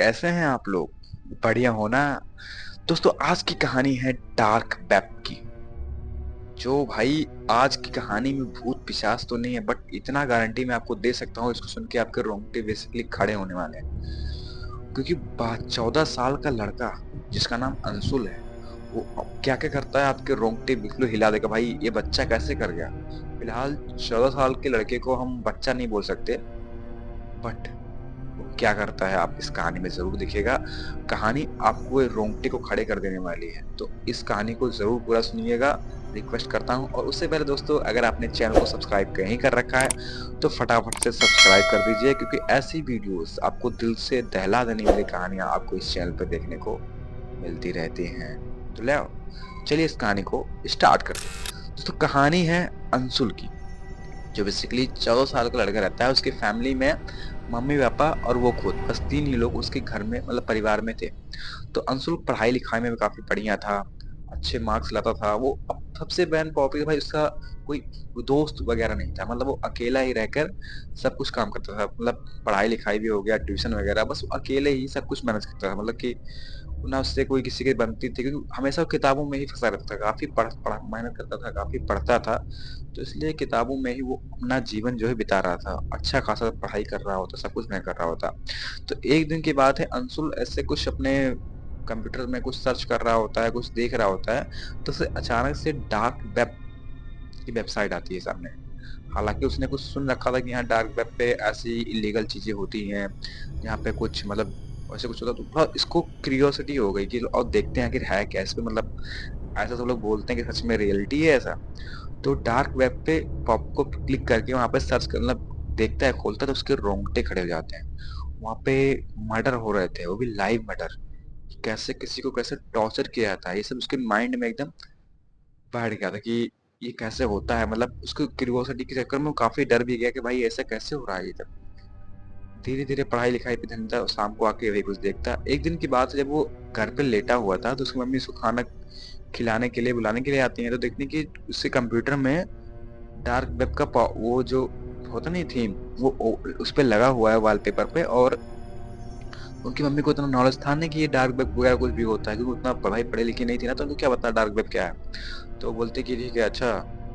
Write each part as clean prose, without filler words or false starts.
कैसे हैं आप लोग? बढ़िया हो ना? दोस्तों, आज की कहानी है डार्क वेब की। जो भाई, आज की कहानी में भूत पिशाच तो नहीं है, बट इतना गारंटी मैं आपको दे सकता हूँ, इसको सुन के आपके रोंगटे बेसिकली खड़े होने वाले हैं। क्योंकि 14 साल का लड़का जिसका नाम अंशुल है, वो क्या क्या करता है, आपके रोंगटे बिल्कुल हिला देगा। भाई, ये बच्चा कैसे कर गया? फिलहाल 14 साल के लड़के को हम बच्चा नहीं बोल सकते, बट वो क्या करता है आप इस कहानी में जरूर देखिएगा। कहानी आपको ये रोंगटे को खड़े कर देने वाली है, तो इस कहानी को जरूर पूरा सुनिएगा, रिक्वेस्ट करता हूँ। और उससे पहले दोस्तों, अगर आपने चैनल को सब्सक्राइब नहीं कर रखा है तो फटाफट से सब्सक्राइब कर दीजिए, क्योंकि ऐसी वीडियोस आपको दिल से दहला देने वाली कहानियां आपको इस चैनल पर देखने को मिलती रहती हैं। तो ले आओ, चलिए इस कहानी को स्टार्ट करते हैं। दोस्तों, कहानी है अंशुल की, जो बेसिकली 14 साल का लड़का रहता है। उसकी फैमिली में मम्मी पापा और वो खुद, बस तीन ही लोग उसके घर में, मतलब परिवार में थे। तो अंशुल पढ़ाई लिखाई में भी काफी बढ़िया था, अच्छे मार्क्स लाता था। वो अब सबसे बहन पॉपुलर, भाई उसका कोई दोस्त वगैरह नहीं था, मतलब वो अकेला ही रहकर सब कुछ काम करता था। मतलब पढ़ाई लिखाई भी हो गया, ट्यूशन वगैरह, बस वो अकेले ही सब कुछ मैनेज करता था। मतलब कि ना उससे कोई किसी की बनती थी, क्योंकि हमेशा वो किताबों में ही फंसा रहता था। काफी पढ़ मेहनत करता था, काफी पढ़ता था, तो इसलिए किताबों में ही वो अपना जीवन जो है बिता रहा था। अच्छा खासा पढ़ाई कर रहा होता, सब कुछ मैं कर रहा होता। तो एक दिन की बात है, अंशुल ऐसे कुछ अपने कंप्यूटर में कुछ सर्च कर रहा होता है, कुछ देख रहा होता है, तो उसे अचानक से डार्क वेब की वेबसाइट आती है सामने। हालांकि उसने कुछ सुन रखा था कि यहाँ डार्क वेब पे ऐसी इलीगल चीजें होती हैं, यहाँ पे कुछ मतलब वैसे कुछ होता, तो थोड़ा इसको क्यूरियोसिटी हो गई कि और देखते हैं आखिर है क्या इस पे। मतलब ऐसा सब लोग बोलते हैं कि सच में रियलिटी है ऐसा। तो डार्क वेब पे पॉप को क्लिक करके वहां पे सर्च कर, मतलब देखता है, खोलता है, तो उसके रोंगटे खड़े हो जाते हैं। वहां पे मर्डर हो रहे थे, वो भी लाइव मर्डर। कैसे किसी को कैसे टॉर्चर किया जाता है, ये सब उसके माइंड में एकदम बैठ गया था कि ये कैसे होता है। मतलब उसको क्यूरियोसिटी के चक्कर में वो काफी डर भी गया कि भाई ऐसा कैसे हो रहा है ये सब। धीरे धीरे पढ़ाई लिखाई पे ध्यान था, शाम को आके वही कुछ देखता। एक दिन की बात है, जब वो घर पे लेटा हुआ था, तो उसकी मम्मी उसको खाना खिलाने के लिए बुलाने के लिए आती है, तो देखने की उसके कंप्यूटर में डार्क वेब का वो जो होता नहीं थीम, वो उस पे लगा हुआ है वॉलपेपर पे। और उनकी मम्मी को इतना नॉलेज था नहीं कि ये डार्क वेब वगैरह कुछ भी होता है, क्योंकि उतना पढ़ाई पढ़े लिखी नहीं थी ना, तो उनको क्या पता डार्क वेब क्या है। तो बोलते कि ठीक है, अच्छा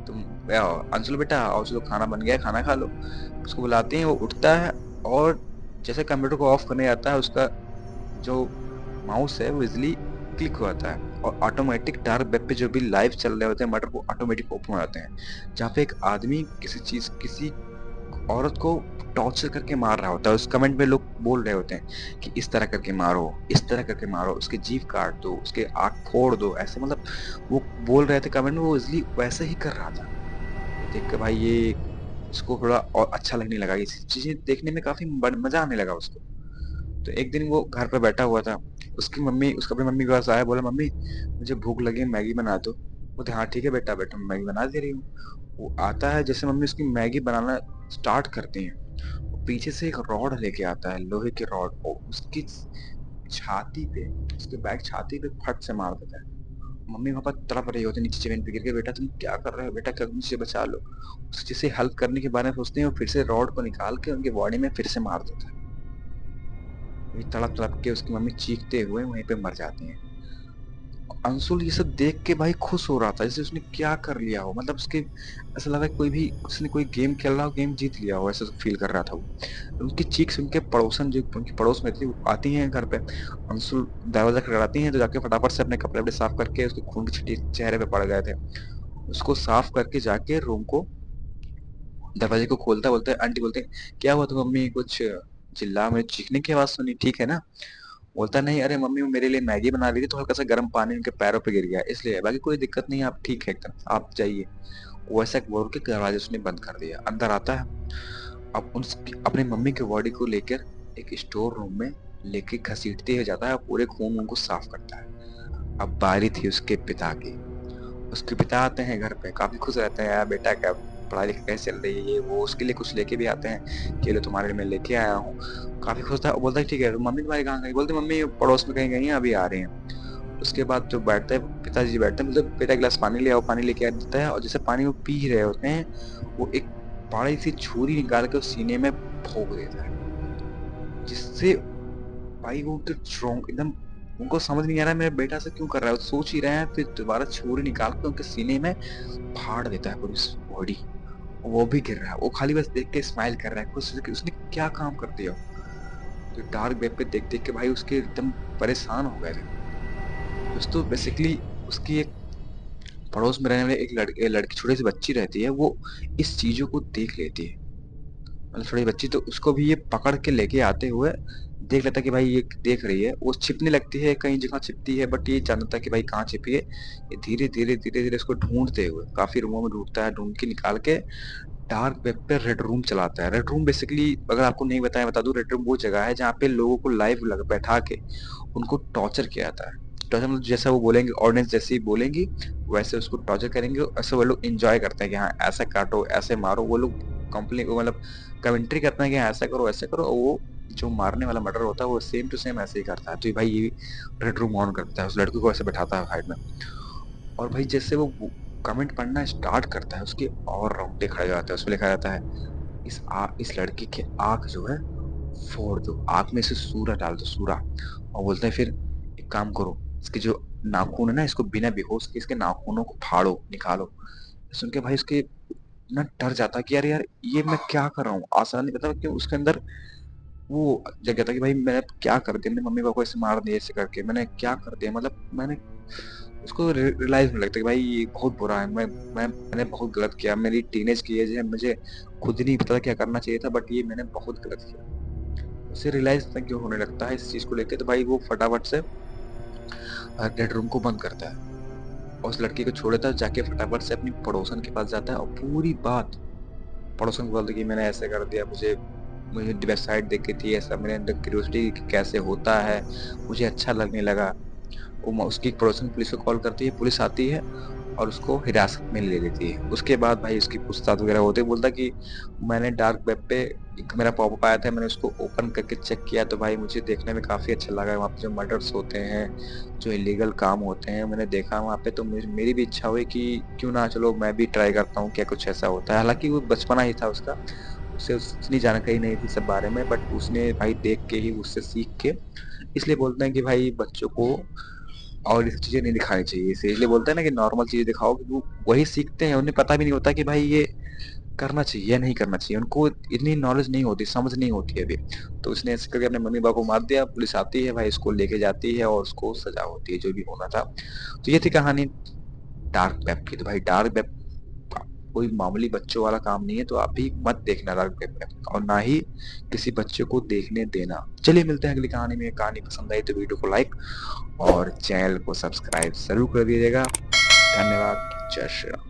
तुम आओ, अंशुल बेटा आओ, चलो खाना बन गया है, खाना खा लो। उसको बुलाते हैं, वो उठता है, और जैसे कंप्यूटर को ऑफ करने जाता है, उसका जो माउस है वो इजिली क्लिक हो जाता है, और ऑटोमेटिक डार्क वेब पे जो भी लाइव चल रहे होते हैं मटर, वो ऑटोमेटिक ओपन हो जाते हैं। जहाँ पे एक आदमी किसी औरत को टॉर्चर करके मार रहा होता है। उस कमेंट में लोग बोल रहे होते हैं कि इस तरह करके मारो, इस तरह करके मारो, उसके जीभ काट दो, उसके आँख फोड़ दो, ऐसे मतलब वो बोल रहे थे कमेंट में। वो इजिली वैसे ही कर रहा था। ये देख के भाई, ये उसको थोड़ा और अच्छा लगने लगा, ये चीजें देखने में काफी मजा आने लगा उसको। तो एक दिन वो घर पे बैठा हुआ था, उसकी मम्मी उसका अपनी मम्मी के पास आया, बोला मम्मी मुझे भूख लगी है, मैगी बना दो। बोलते हाँ ठीक है बेटा, बेटा मैं मैगी बना दे रही हूँ। वो आता है, जैसे मम्मी उसकी मैगी बनाना स्टार्ट करती है, वो पीछे से एक रॉड लेके आता है, लोहे की रॉड, और उसकी छाती पे, उसके बैक छाती पे फट से मार देता है। मम्मी पापा तड़प रही होती नीचे जमीन पे गिर के, बेटा तुम क्या कर रहे हो बेटा, क्या, मुझे बचा लो। उस चीज से हेल्प करने के बारे में सोचते हैं, वो फिर से रॉड को निकाल के उनकी बॉडी में फिर से मार देता है। वही तड़प तड़प के उसकी मम्मी चीखते हुए वहीं पे मर जाती हैं। अंशुल ये सब देख के भाई खुश हो रहा था, जैसे उसने क्या कर लिया हो, मतलब उसके ऐसा लगा कोई भी उसने कोई गेम खेल रहा हो, गेम जीत लिया हो, ऐसा फील कर रहा था वो। उनकी चीख सुन के पड़ोसन जो उनकी पड़ोस में थी, वो आती हैं घर पे। अंशुल दरवाजा खड़काती हैं, तो जाके फटाफट से अपने कपड़े वपड़े साफ करके, उसके खून की छींटे चेहरे पे पड़ गए थे, उसको साफ करके जाके रूम को, दरवाजे को खोलता, बोलता है, आंटी बोलते हैं क्या हुआ, तो मम्मी कुछ चिल्ला, मुझे चीखने की आवाज सुनी, ठीक है ना? बोलता नहीं, अरे मम्मी वो मेरे लिए मैगी बना रही थी, तो हल्का सा गर्म पानी उनके पैरों पे गिर गया, इसलिए, बाकी कोई दिक्कत नहीं है, आप ठीक है एकदम, आप जाइए। वैसा बोल के दरवाजे उसने बंद कर दिया। अंदर आता है, अब उन अपनी मम्मी की बॉडी को लेकर एक स्टोर रूम में लेके घसीटते हुए जाता है, और पूरे खून वून को साफ करता है। अब बारी थी उसके पिता की। उसके पिता आते हैं घर पे, काफी खुश रहते हैं, यार बेटा क्या पढ़ाई लिखाई कैसे चल रही है, ये वो, उसके लिए कुछ लेके भी आते हैं, कि लो तुम्हारे लिए मैं लेके आया हूँ। काफी खुश था, बोलता है ठीक है, तो मम्मी तुम्हारी कहाँ गई? बोलते मम्मी पड़ोस में कहीं गई है, अभी आ रही हैं। उसके बाद जो बैठते हैं पिताजी, बैठते हैं, मतलब बेटा गिलास पानी ले आओ, पानी लेके आ देता है, और जैसे पानी वो पी रहे होते हैं, वो एक बड़ी सी छुरी निकाल के उस सीने में भोंक देता है, जिससे भाई वो तो स्ट्रॉन्ग एकदम, उनको समझ नहीं आ रहा है मेरा बेटा से क्यों कर रहा है, वो सोच ही रहे हैं, फिर दोबारा छुरी निकाल के उनके सीने में फाड़ देता है पूरी बॉडी। वो भी गिर रहा है, वो खाली बस देख के स्माइल कर रहा है खुश कि उसने क्या काम कर दिया। तो डार्क वेब पे देख देख के भाई उसके एकदम परेशान हो गए थे दोस्तों। बेसिकली उसकी एक पड़ोस में रहने वाली एक लड़की छोटी सी बच्ची रहती है, वो इस चीजों को देख लेती है, मतलब छोटी बच्ची, तो उसको भी ये पकड़ के लेके आते हुए देख लेता है कि भाई ये देख रही है, वो छिपने लगती है, कई जगह छिपती है, बट ये जानता है कि भाई कहाँ छिपी है। ये धीरे धीरे धीरे धीरे उसको ढूंढते हुए काफी रूमों में ढूंढता है, ढूंढ के निकाल के डार्क वेब पे रेड रूम चलाता है। रेड रूम बेसिकली अगर आपको नहीं बताया बता दूं, रेड रूम वो जगह है जहाँ पे लोगों को लाइव लग बैठा के उनको टॉर्चर किया जाता है। टॉर्चर मतलब जैसा वो बोलेंगे, ऑडियंस जैसे ही बोलेंगी वैसे उसको टॉर्चर करेंगे, ऐसे वो लोग एंजॉय करते हैं कि हाँ ऐसे काटो ऐसे मारो, वो लोग कंप्लेन मतलब कमेंट्री करते हैं कि हाँ, ऐसा करो, और वो जो मारने वाला मर्डर होता है वो सेम टू सेम ऐसे ही करता है। तो ये भाई ये रेड रूम ऑन करता है, उस लड़की को ऐसे बैठाता है साइड में, और भाई जैसे वो कमेंट पढ़ना स्टार्ट करता है उसके और रोंगटे खड़े हो जाते हैं। उसमें लिखा जाता है इस लड़की के आंख जो है फोड़ दो, आंख में से सूरा डाल दो, सूरा। और बोलते हैं फिर एक काम करो, इसके जो नाखून है ना, इसको बिना बेहोश के इसके नाखूनों को फाड़ो निकालो। सुन के भाई उसके इतना डर जाता है कि यार यार ये मैं क्या कर रहा हूँ, आसान नहीं पता कि उसके अंदर वो जग गया था कि भाई मैंने क्या कर दिया, मैंने मम्मी पापा को ऐसे मार दिया, ऐसे करके मैंने क्या कर दिया, मतलब मैंने उसको रियलाइज होने लगता है कि भाई ये बहुत बुरा है, मैंने बहुत गलत किया, मेरी टीनेज की एज है, मुझे खुद ही नहीं पता क्या करना चाहिए था, बट ये मैंने बहुत गलत किया। उसे रियलाइज तक क्यों होने लगता है इस चीज को लेके, तो भाई वो फटाफट से डेड रूम को बंद करता है और उस लड़की को छोड़ देता है, जाके फटाफट से अपनी पड़ोसन के पास जाता है और पूरी बात पड़ोसन को बोलता है कि मैंने ऐसे कर दिया, मुझे मुझे वेबसाइट देखी थी ऐसा, मेरे अंदर क्यूरियोसिटी कैसे होता है, मुझे अच्छा लगने लगा। वो उसकी पड़ोसन पुलिस को कॉल करती है, पुलिस आती है और उसको हिरासत में ले लेती है। उसके बाद भाई उसकी पूछताछ वगैरह होती है, बोलता कि मैंने डार्क वेब पे एक मेरा पॉपअप आया था, मैंने उसको ओपन करके चेक किया, तो भाई मुझे देखने में काफ़ी अच्छा लगा। वहाँ पे जो मर्डर्स होते हैं, जो इलीगल काम होते हैं, मैंने देखा वहाँ पे, तो मेरी भी इच्छा हुई कि क्यों ना चलो मैं भी ट्राई करता हूँ क्या कुछ ऐसा होता है। हालांकि वो बचपना ही था उसका, उसे उतनी जानकारी नहीं थी सब बारे में, बट उसने भाई देख के ही उससे सीख के, इसलिए बोलते हैं कि भाई बच्चों को और ये चीजें नहीं दिखानी चाहिए, इसे इसलिए बोलते हैं ना कि नॉर्मल चीजें दिखाओ, कि वो वही सीखते हैं, उन्हें पता भी नहीं होता कि भाई ये करना चाहिए या नहीं करना चाहिए, उनको इतनी नॉलेज नहीं होती, समझ नहीं होती है अभी। तो उसने ऐसे करके अपने मम्मी पापा को मार दिया, पुलिस आती है भाई इसको लेके जाती है और उसको सजा होती है जो भी होना था। तो ये थी कहानी डार्क वेब की। तो भाई डार्क वेब कोई मामूली बच्चों वाला काम नहीं है, तो आप भी मत देखना डार्क वेब और ना ही किसी बच्चे को देखने देना। चलिए मिलते हैं अगली कहानी में। कहानी पसंद आई तो वीडियो को लाइक और चैनल को सब्सक्राइब जरूर कर दीजिएगा। धन्यवाद। जय श्री राम।